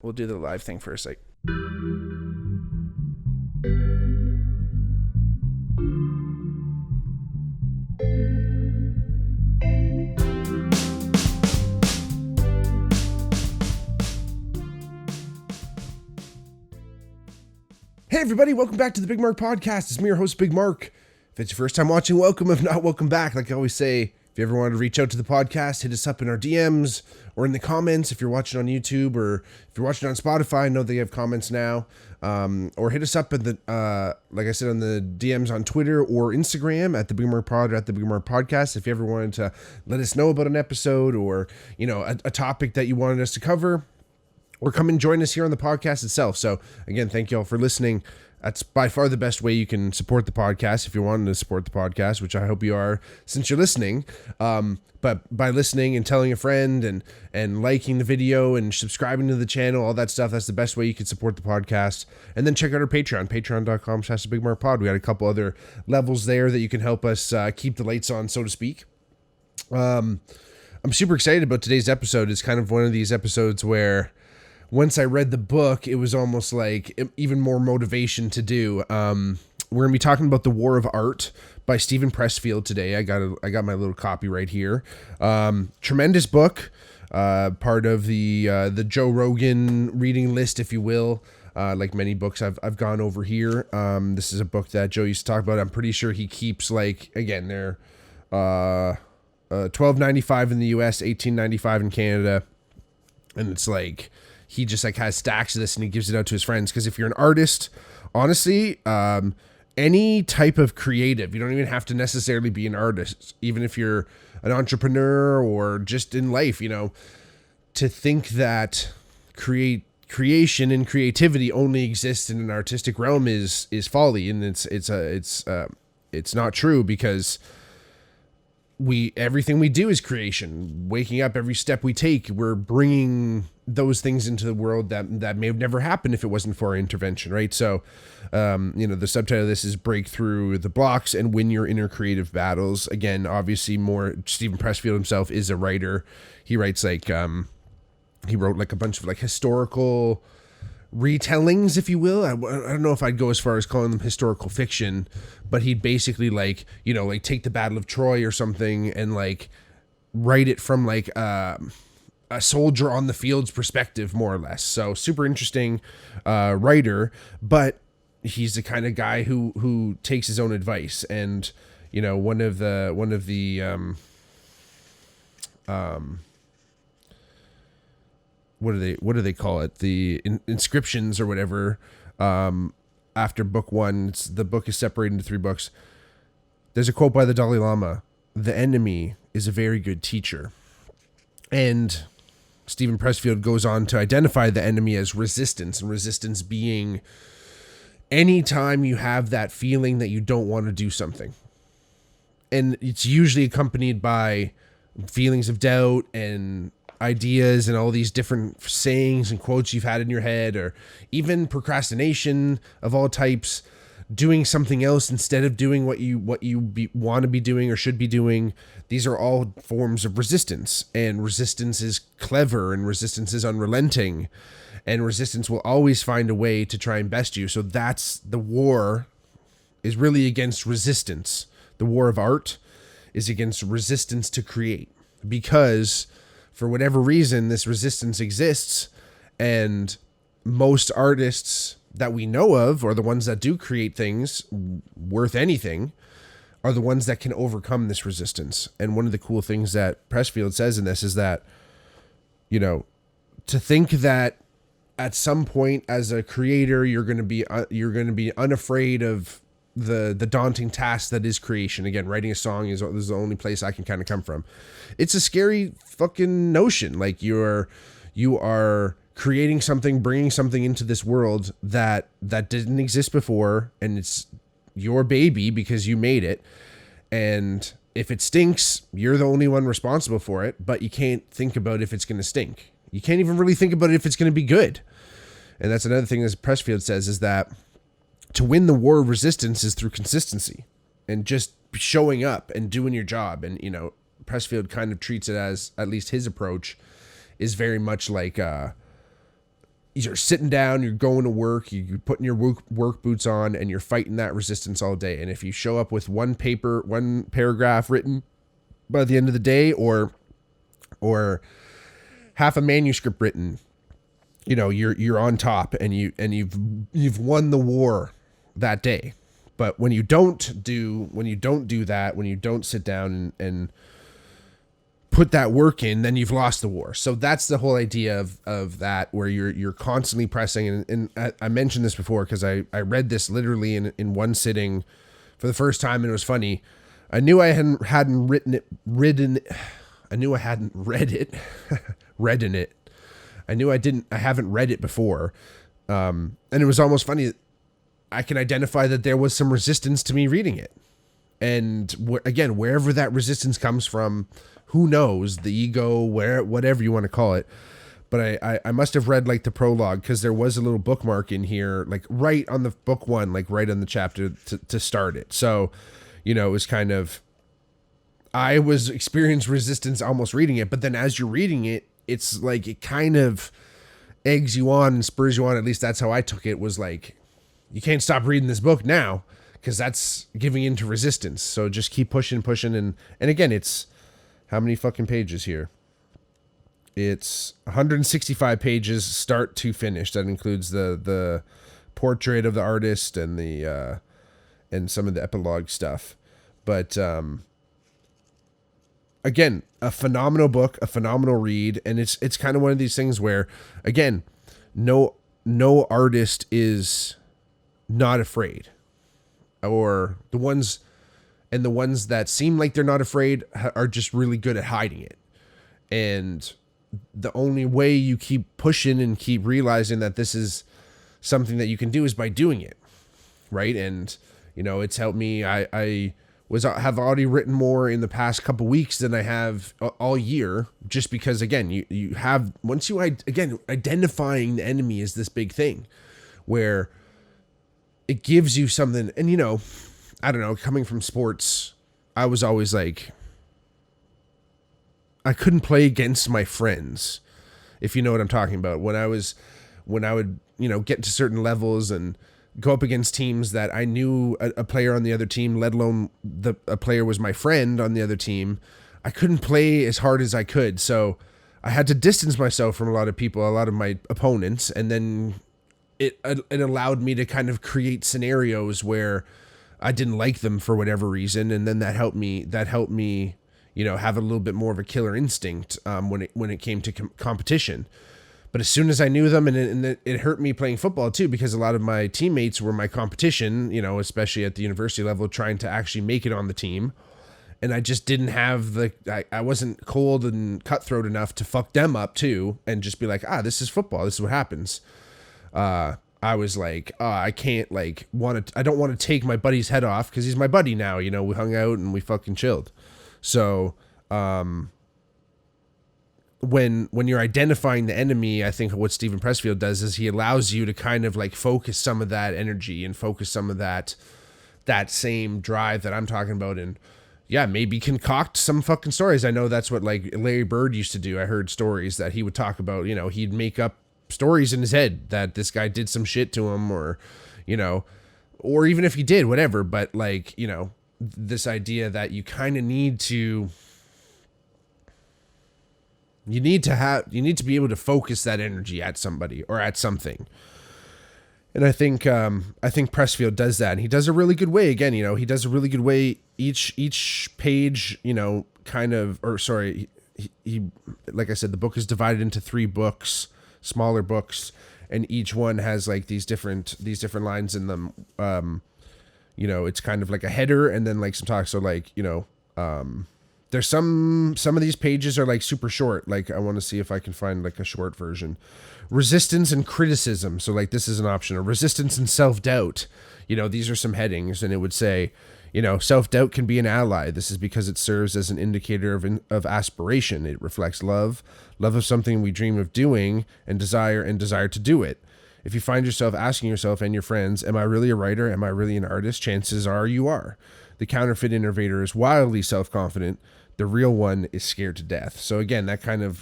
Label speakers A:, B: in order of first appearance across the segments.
A: we'll do the live thing first. Like, hey everybody, welcome back to the Bigmark Podcast. It's me, your host, Bigmark. If it's your first time watching, welcome. If not, welcome back. Like I always say, if you ever wanted to reach out to the podcast, hit us up in our DMs or in the comments if you're watching on YouTube, or if you're watching on Spotify. I know they have comments now. Or hit us up at the, like I said, on the DMs on Twitter or Instagram at the Bigmark Pod or at the Bigmark Podcast. If you ever wanted to let us know about an episode or, you know, a topic that you wanted us to cover, or come and join us here on the podcast itself. So again, thank you all for listening. That's by far the best way you can support the podcast if you're wanting to support the podcast, which I hope you are since you're listening. But by listening and telling a friend and liking the video and subscribing to the channel, all that stuff, that's the best way you can support the podcast. And then check out our Patreon, patreon.com/BigmarkPod. We got a couple other levels there that you can help us keep the lights on, so to speak. I'm super excited about today's episode. It's kind of one of these episodes where once I read the book, it was almost like even more motivation to do. We're going to be talking about The War of Art by Steven Pressfield today. I got my little copy right here. Tremendous book, part of the Joe Rogan reading list, if you will. Like many books I've gone over here. This is a book that Joe used to talk about. I'm pretty sure he keeps, like, again, they're $12.95 in the US, $18.95 in Canada. And it's like, he just like has stacks of this and he gives it out to his friends. Because if you're an artist, honestly, any type of creative, you don't even have to necessarily be an artist. Even if you're an entrepreneur or just in life, you know, to think that creation and creativity only exists in an artistic realm is folly. And it's not true, because everything we do is creation. Waking up, every step we take, we're bringing those things into the world that may have never happened if it wasn't for our intervention, right? So, you know, the subtitle of this is Break Through the Blocks and Win Your Inner Creative Battles. Again, obviously Steven Pressfield himself is a writer. He writes like, he wrote like a bunch of like historical retellings, if you will. I don't know if I'd go as far as calling them historical fiction, but he'd basically like, you know, like take the Battle of Troy or something and like write it from like a soldier on the field's perspective, more or less. So super interesting writer, but he's the kind of guy who takes his own advice. And, you know, one of the what do they call it? The inscriptions or whatever. After book one, the book is separated into 3 books. There's a quote by the Dalai Lama: "The enemy is a very good teacher." And Steven Pressfield goes on to identify the enemy as resistance, and resistance being anytime you have that feeling that you don't want to do something. And it's usually accompanied by feelings of doubt and ideas and all these different sayings and quotes you've had in your head, or even procrastination of all types, doing something else instead of doing what you want to be doing or should be doing. These are all forms of resistance, and resistance is clever, and resistance is unrelenting, and resistance will always find a way to try and best you. So that's the war, is really against resistance. The war of art is against resistance to create, because for whatever reason, this resistance exists, and most artists that we know of, or the ones that do create things worth anything, are the ones that can overcome this resistance. And one of the cool things that Pressfield says in this is that, you know, to think that at some point as a creator, you're going to be unafraid of the daunting task that is creation. Again, writing a song is the only place I can kind of come from. It's a scary fucking notion. Like you are creating something, bringing something into this world that didn't exist before, and it's your baby because you made it. And if it stinks, you're the only one responsible for it, but you can't think about if it's going to stink. You can't even really think about if it's going to be good. And that's another thing that Pressfield says, is that to win the war of resistance is through consistency and just showing up and doing your job. And, you know, Pressfield kind of treats it as, at least his approach is very much like, you're sitting down, you're going to work, you're putting your work boots on, and you're fighting that resistance all day. And if you show up with one paragraph written by the end of the day, or half a manuscript written, you're on top, and you've won the war that day. But when you don't do that, when you don't sit down and put that work in, then you've lost the war. So that's the whole idea of that, where you're constantly pressing. And I mentioned this before because I read this literally in one sitting for the first time, and it was funny. I knew I hadn't read it. I knew I hadn't read it. Read in it. I knew I haven't read it before. And it was almost funny. I can identify that there was some resistance to me reading it. And again, wherever that resistance comes from, who knows, the ego, whatever you want to call it. But I must have read like the prologue, because there was a little bookmark in here, like right on the book one, like right on the chapter to start it. So, it was kind of, I was experiencing resistance almost reading it. But then as you're reading it, it's like it kind of eggs you on and spurs you on. At least that's how I took it, was like, you can't stop reading this book now, because that's giving into resistance. So just keep pushing. And again, it's, how many fucking pages here? It's 165 pages start to finish. That includes the portrait of the artist and the and some of the epilogue stuff. But again, a phenomenal book, a phenomenal read, and it's kind of one of these things where, again, no artist is not afraid, or the ones that seem like they're not afraid are just really good at hiding it. And the only way you keep pushing and keep realizing that this is something that you can do is by doing it, right? And it's helped me. I have already written more in the past couple weeks than I have all year, just because, again, you have, once you identifying the enemy is this big thing where it gives you something. And I don't know, coming from sports, I was always like, I couldn't play against my friends, if you know what I'm talking about. When I would, get to certain levels and go up against teams that I knew a player on the other team, let alone a player was my friend on the other team, I couldn't play as hard as I could. So I had to distance myself from a lot of people, a lot of my opponents. And then it allowed me to kind of create scenarios where I didn't like them for whatever reason, and then that helped me, have a little bit more of a killer instinct when it came to competition. But as soon as I knew them, and it hurt me playing football too, because a lot of my teammates were my competition, especially at the university level, trying to actually make it on the team, and I just didn't have I wasn't cold and cutthroat enough to fuck them up too, and just be like, this is football, this is what happens. I was like, I can't I don't want to take my buddy's head off, because he's my buddy now. We hung out and we fucking chilled. So, when you're identifying the enemy, I think what Steven Pressfield does is he allows you to kind of like focus some of that energy and focus some of that same drive that I'm talking about. And yeah, maybe concoct some fucking stories. I know that's what like Larry Bird used to do. I heard stories that he would talk about, he'd make up stories in his head that this guy did some shit to him, or or even if he did, whatever. But like, this idea that you kind of need to be able to focus that energy at somebody or at something. And I think Pressfield does that, and he does a really good way. Again, he does a really good way. Each page, kind of, or sorry, he like I said, the book is divided into 3 books, smaller books, and each one has like these different lines in them. It's kind of like a header and then like some talk. So like, there's some of these pages are like super short. Like I want to see if I can find like a short version. Resistance and criticism. So like this is an option. Or resistance and self-doubt. These are some headings, and it would say, self-doubt can be an ally. This is because it serves as an indicator of aspiration. It reflects love of something we dream of doing and desire to do it. If you find yourself asking yourself and your friends, am I really a writer? Am I really an artist? Chances are you are. The counterfeit innovator is wildly self-confident. The real one is scared to death. So again, that kind of,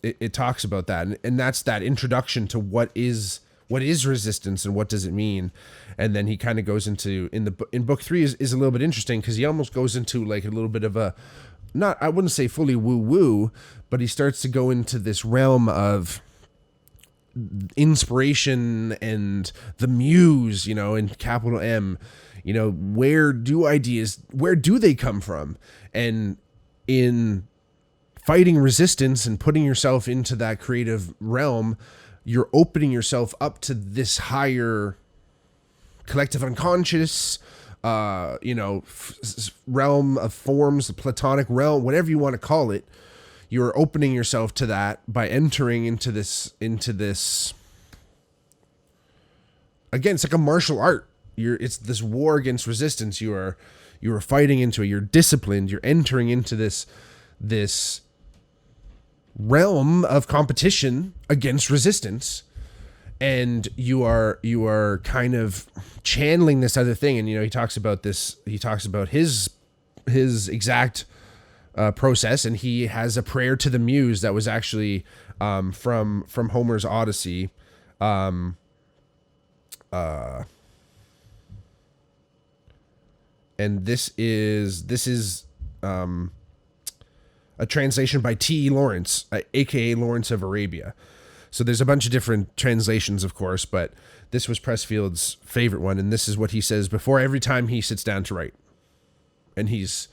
A: it talks about that, and that's that introduction to what is resistance and what does it mean. And then he kind of goes into in book 3 is a little bit interesting, because he almost goes into like a little bit of a, not, I wouldn't say fully woo woo, but he starts to go into this realm of inspiration and the muse, you know, in capital M, you know, where do they come from? And in fighting resistance and putting yourself into that creative realm, you're opening yourself up to this higher collective unconscious, you know, realm of forms, the platonic realm, whatever you want to call it. You're opening yourself to that by entering into this, again, it's like a martial art. It's this war against resistance. You are fighting into it. You're disciplined. You're entering into this realm of competition against resistance, and you are kind of channeling this other thing. And you know, he talks about his exact process, and he has a prayer to the muse that was actually from Homer's Odyssey. And this is a translation by T. Lawrence, aka Lawrence of Arabia. So there's a bunch of different translations, of course, but this was Pressfield's favorite one, and this is what he says before every time he sits down to write. And he's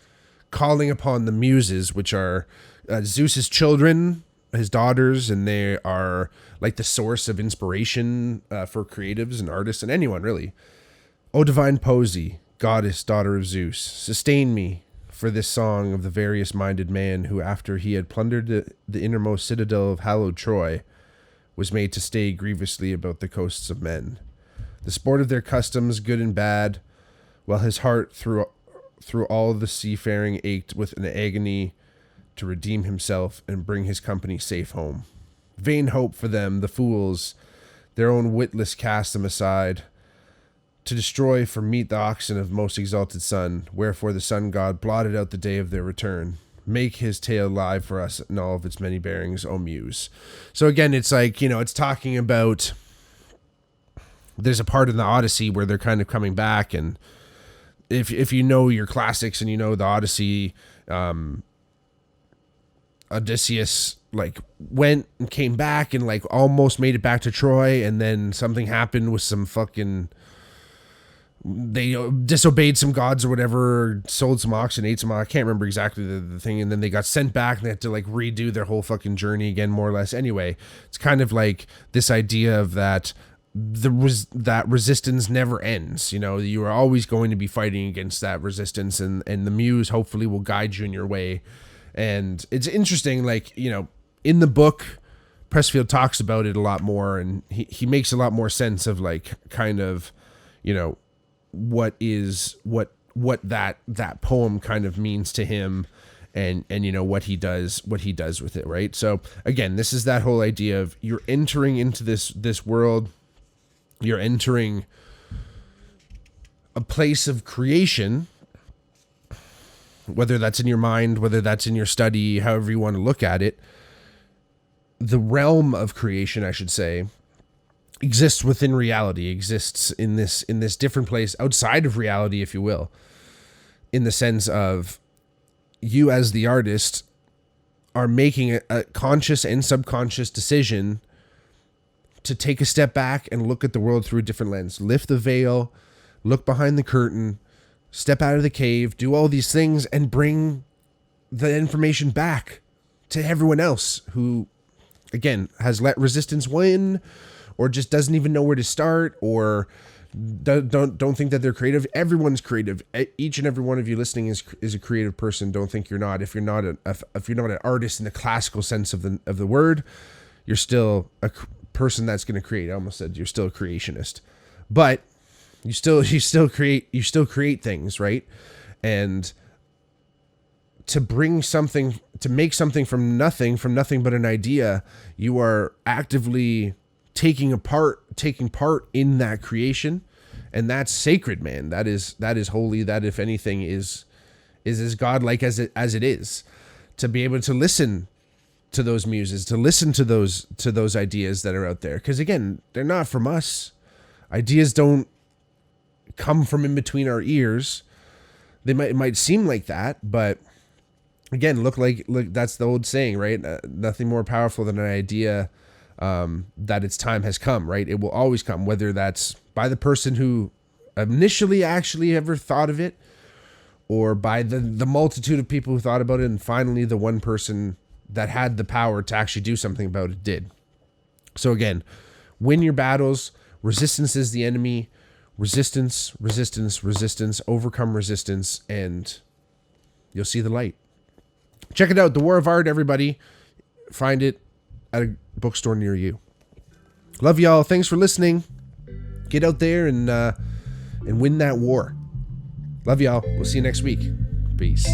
A: calling upon the muses, which are Zeus's children, his daughters, and they are like the source of inspiration for creatives and artists and anyone, really. O divine Poesy, goddess, daughter of Zeus, sustain me for this song of the various-minded man who, after he had plundered the innermost citadel of hallowed Troy, was made to stay grievously about the coasts of men, the sport of their customs, good and bad, while his heart through all the seafaring ached with an agony to redeem himself and bring his company safe home. Vain hope for them, the fools, their own witless cast them aside, to destroy for meat the oxen of most exalted sun, wherefore the sun god blotted out the day of their return. Make his tale live for us in all of its many bearings, O muse. So again, it's like, you know, it's talking about, there's a part in the Odyssey where they're kind of coming back, and if you know your classics and you know the Odyssey, Odysseus like went and came back and like almost made it back to Troy, and then something happened with some fucking, they disobeyed some gods or whatever, sold some oxen, ate some, I can't remember exactly the thing, and then they got sent back and they had to like redo their whole fucking journey again, more or less. Anyway, it's kind of like this idea of that that resistance never ends. You know, you are always going to be fighting against that resistance, and the muse hopefully will guide you in your way. And it's interesting, like, you know, in the book, Pressfield talks about it a lot more, and he makes a lot more sense of like kind of, you know, what that poem kind of means to him, and you know what he does with it, right? So again, this is that whole idea of you're entering into this world, you're entering a place of creation, whether that's in your mind, whether that's in your study, however you want to look at it. The realm of creation, I should say, exists within reality, exists in this different place outside of reality, if you will, in the sense of you as the artist are making a conscious and subconscious decision to take a step back and look at the world through a different lens, lift the veil, look behind the curtain, step out of the cave, do all these things, and bring the information back to everyone else who, again, has let resistance win, or just doesn't even know where to start, or don't think that they're creative. Everyone's creative. Each and every one of you listening is a creative person. Don't think you're not. If you're not an artist in the classical sense of the word, you're still a person that's going to create. I almost said you're still a creationist, but you still create things, right? And to make something from nothing but an idea, you are actively taking part in that creation, and that's sacred, man. That is holy. That, if anything, is as godlike as it is. To be able to listen to those muses, to listen to those ideas that are out there. Because again, they're not from us. Ideas don't come from in between our ears. It might seem like that, but again, look, that's the old saying, right? Nothing more powerful than an idea that its time has come, right? It will always come, whether that's by the person who initially actually ever thought of it, or by the multitude of people who thought about it, and finally the one person that had the power to actually do something about it did. So again, win your battles. Resistance is the enemy. Resistance, resistance, resistance. Overcome resistance, and you'll see the light. Check it out, The War of Art, everybody. Find it at a bookstore near you. Love y'all. Thanks for listening. Get out there and win that war. Love y'all. We'll see you next week. Peace.